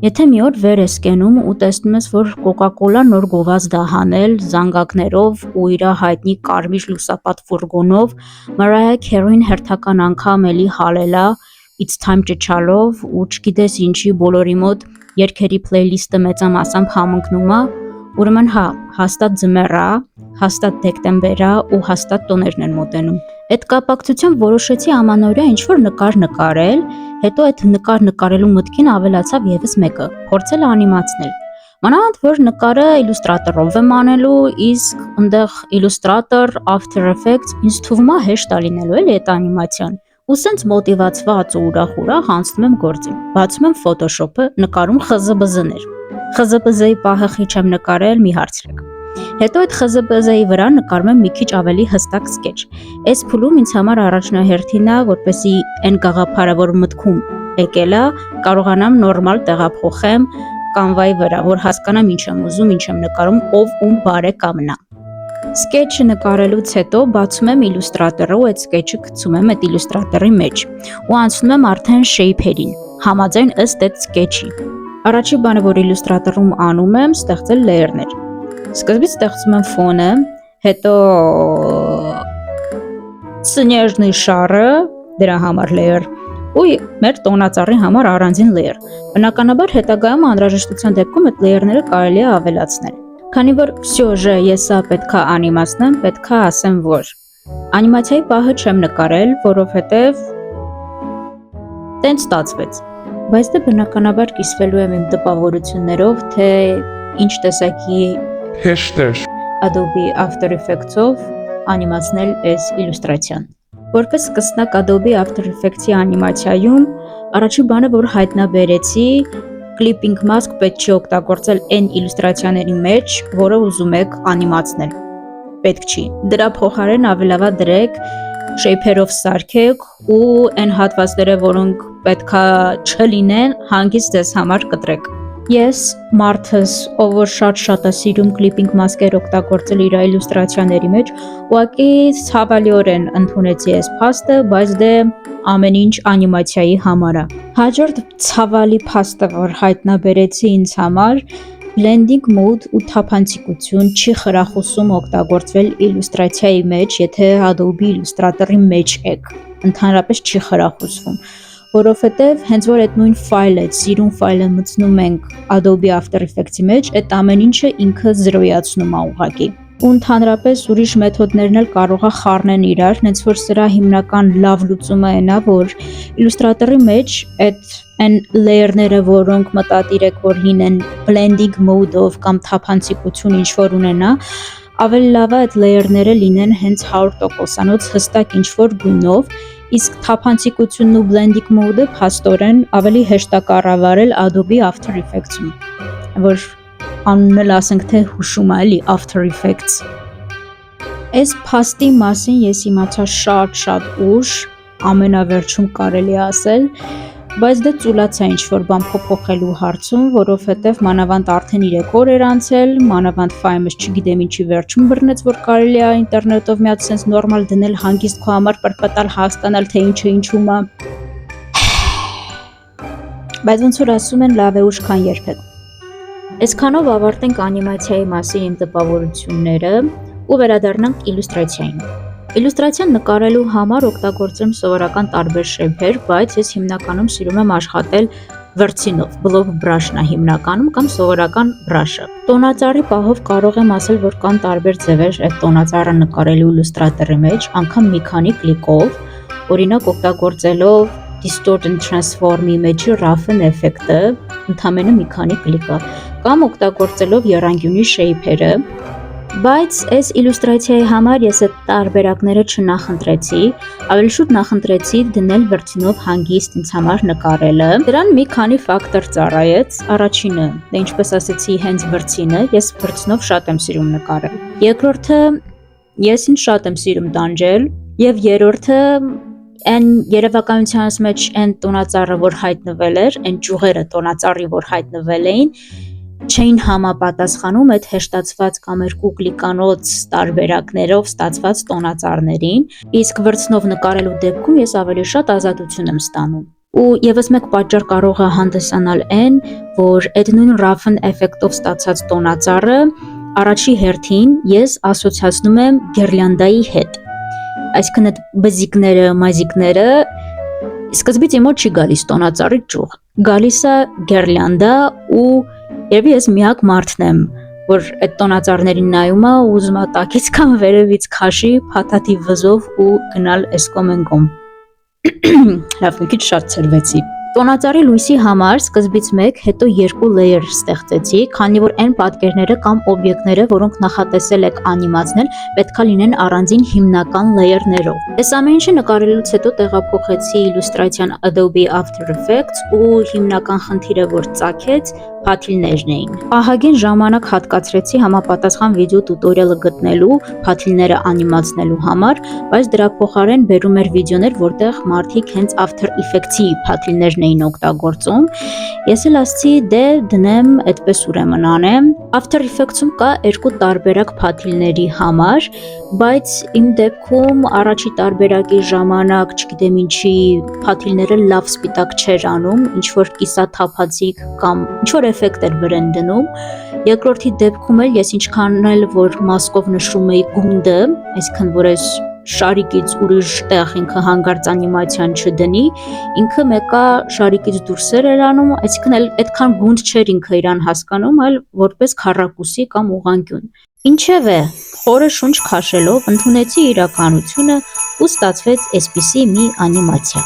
Եթե մի օր վեր ես կենում ու տեսնում ես, որ Coca-Cola նոր գովազդ է հանել զանգակներով ու իր հայտնի կարմիր լուսապատ ֆուրգոնով, Mariah Carey-ն հերթական անգամ էլի հալել է It's Time ճչալով ու չգիտես ինչի բոլորի մոտ երգերի փլեյլիստը մեծամասամբ համընկնում է, ուրեմն հա, հաստատ ձմեռ է, հաստատ դեկտեմբեր է ու հաստատ տոներն են մոտենում։ Այդ կապակցությամբ որոշեցի ամանորյա ինչ-որ նկար նկարել, հետո այդ նկար նկարելու մտքին ավելացավ եւս մեկը՝ փորձել անիմացնել։ Մանավանդ որ նկարը իլյուստրատորով եմ անելու, իսկ այնտեղ Illustrator, After Effects ինձ թվում է հեշտ է լինելու էլի այդ անիմացիան։ Ու սենց մոտիվացված ու ուրախ հանձնում եմ գործին։ Բացում եմ Photoshop-ը, նկարում խզբզներ։ Խզբզեի պահը խիչ եմ նկարել, մի հարցրեք։ Հետո այդ խզբզեի վրա նկարում եմ մի քիչ ավելի հստակ սկեչ։ Այս փուլում ինձ համար առաջնահերթին է, որպեսզի այն գաղափարը, որ մտքում եկել է, կարողանամ նորմալ տեղափոխեմ Canva-ի վրա, որ հասկանամ ինչ եմ ուզում, ինչ եմ նկարում, ով ում բարեկամն է։ Սկեչը նկարելուց հետո բացում եմ Illustrator-ը ու այդ սկեչը գցում եմ այդ Illustrator-ի մեջ ու անցնում եմ արդեն shape-երին, համաձայն ըստ այդ սկեչի։ Առաջի բանը, որ Illustrator-ում անում եմ, ստեղծել layer-ներ։ Սկզբից ստեղծում եմ ֆոնը, հետո սնեժնի շարը, դրա համար layer, ու մեր տոնածառի համար առանձին layer։ Բնականաբար հետագայում անհրաժեշտության դեպքում այդ layer-ները կարելի է ավելացնել։ Քանի որ всё ես սա պետքա անիմացնեմ, պետքա ասեմ, որ անիմացիայի պահը չեմ նկարել, որովհետև տենց ստացվեց։ Բայց դե բնականաբար կիսվելու եմ իմ տպավորություններով, թե ինչ տեսակի Adobe After Effects-ով անիմացնել այս իլյուստրացիան։ Որպես սկսնակ Adobe After Effects-ի անիմացիայում առաջի բանը, որ հայտնաբերեցի, Clipping mask պետք չի օգտագործել այն իլյուստրացիաների մեջ, որը ուզում եք անիմացնել։ Պետք չի։ Դրա փոխարեն ավելավա դրեք, shape-երով սարքեք ու այն հատվածները, որոնք պետքա չլինեն, հանգիստ ձեզ համար կտրեք։ Ես մարդս, ով որ շատ է սիրում Clipping mask-եր օգտագործել իր իլյուստրացիաների մեջ, ուղղակի ցավալիորեն ընդունեցի այս փաստը, բայց դե ամեն ինչ անիմացիայի համար է։ Հաջորդ ցավալի փաստը, որ հայտնաբերեցի ինձ համար, blending mode ու թափանցիկություն չի խրախուսում օգտագործվել իլյուստրացիայի մեջ, եթե Adobe Illustrator-ի մեջ եք, ընդհանրապես չի խրախուսվում, որովհետև հենց որ այդ նույն ֆայլը, սիրուն ֆայլը մտցնում ենք Adobe After Effects-ի մեջ, այդ ամեն ինչը ինքը զրոյացնում է ուղղակի։ Ու ընդհանրապես ուրիշ մեթոդներն էլ կարող է խառնեն իրար, հենց որ սրա հիմնական լավ լուծումը այն է, որ Illustrator-ի մեջ այն layer-ները, որոնք մտադիր եք, որ լինեն blending mode-ով կամ թափանցիկություն ինչ-որ ունենա, ավելի լավ է այդ layer-ները լինեն հենց 100%-անոց հստակ ինչ-որ գույնով, իսկ թափանցիկությունն ու blending mode-ը փաստորեն ավելի հեշտ է կառավարել Adobe After Effects-ում, որ անունն էլ ասենք թե հուշում է էլի After Effects։ Այս փաստի մասին ես իմացա շատ ուշ, ամենավերջում կարելի ասել, բայց դե ծուլացա ինչ-որ բան փոփոխելու հարցում, որովհետև մանավանդ արդեն 3 օր էր անցել, մանավանդ ֆայլս չգիտեմ ինչի վերջում բռնեց, որ կարելի է ինտերնետով մի հատ sense նորմալ դնել, հանգիստ քո համար պրպտալ, հասկանալ թե ինչը ինչում է։ Բայց ոնց որ ասում են, լավ է ուշ, քան երբեք։ Այսքանով ավարտենք անիմացիայի մասին իմ տպավորությունները ու վերադառնանք իլյուստրացիային։ Իլյուստրացիան նկարելու համար օգտագործեմ սովորական տարբեր շեյփեր, բայց ես հիմնականում սիրում եմ աշխատել վրձինով, block brush-ն է հիմնականում կամ սովորական brush-ը։ Տոնածառի պահով կարող եմ ասել, որ կան տարբեր ձևեր այդ տոնածառը նկարելու իլյուստրատորի մեջ, անգամ մի քանի կլիկով, օրինակ օգտագործելով Distort and Transform-ի մեջի Roughen էֆեկտը, ընդամենը մի քանի կլիկով, կամ օգտագործելով եռանկյունի շեյփերը, բայց այս իլյուստրացիայի համար ես այդ տարբերակները չնախընտրեցի, ավելի շուտ նախընտրեցի դնել վրձինով հանգիստ ինձ համար նկարելը։ Դրան մի քանի ֆակտոր ծառայեց, առաջինը, դե ինչպես ասեցի, հենց վրձինը, ես վրձնով շատ եմ սիրում նկարել։ Երկրորդը, ես ինձ շատ եմ սիրում տանջել, եւ երրորդը այն երևակայությանս մեջ այն տոնածառը, որ հայտնվել էր, այն ճյուղերը տոնածառի, որ հայտնվել էին, չէին համապատասխանում այդ հեշտացված կամ երկու կլիկանոց տարբերակներով ստացված տոնածառներին, իսկ վրձնով նկարելու դեպքում ես ավելի շատ ազատություն եմ ստանում։ Ու եւս մեկ պատճառ կարող է հանդիսանալ այն, որ այդ նույն Raven էֆեկտով ստացած տոնածառը առաջի հերթին ես ասոցիացնում եմ գիրլանդայի հետ։ Այսինքն այդ բզիկները, մազիկները սկզբից իմ մոտ չի գալիս տոնածառի ճյուղ, գալիս է գիրլանդա ու երևի ես միակ մարդն եմ, որ այդ տոնածառներին նայում է ու ուզում է տակից կամ վերևից քաշի փաթաթի վզով ու գնալ էսկոմենկոմ։ Լավ, մի քիչ շատ ցրվեցի։ Տոնածառի լույսի համար սկզբից 1, հետո 2 layer ստեղծեցի, քանի որ այն պատկերները կամ օբյեկտները, որոնք նախատեսել եք անիմացնել, պետքա լինեն առանձին հիմնական layer-ներով։ Այս ամեն ինչը նկարելուց հետո տեղափոխեցի իլյուստրացիան Adobe After Effects ու հիմնական խնդիրը, որ ծագեց, փաթիլներն էին։ Ահագին ժամանակ հատկացրեցի համապատասխան վիդեո տուտորիալը գտնելու, փաթիլները անիմացնելու համար, բայց դրա փոխարեն բերում էր վիդեոներ, որտեղ մարդիկ հենց After Effects-ի փաթիլներն էին օգտագործում։ Ես էլ ասացի, դե դնեմ, այդպես ուրեմն անեմ։ After Effects-ում կա 2 տարբերակ փաթիլների համար, բայց իմ դեպքում առաջի տարբերակի ժամանակ, չգիտեմ ինչի, փաթիլները լավ սպիտակ չէր անում, ինչ որ կիսաթափածիկ կամ ինչ որ էֆեկտ էր վրան դնում։ Երկրորդի դեպքում էլ ես ինչքան էլ որ մասկով նշում էի գունդը, այսինքն որ այս շարիկից ուրիշ տեղ ինքը հանգարց անիմացիան չդնի, ինքը մեկա շարիկից դուրս էր անում, այսինքն էլ այդքան գունդ չէր ինքը իրան հասկանում, այլ որպես քառակուսի կամ ուղղանկյուն։ Ինչևէ, խորը շունչ քաշելով ընդունեցի իրականությունը ու ստացվեց այսպիսի մի անիմացիա։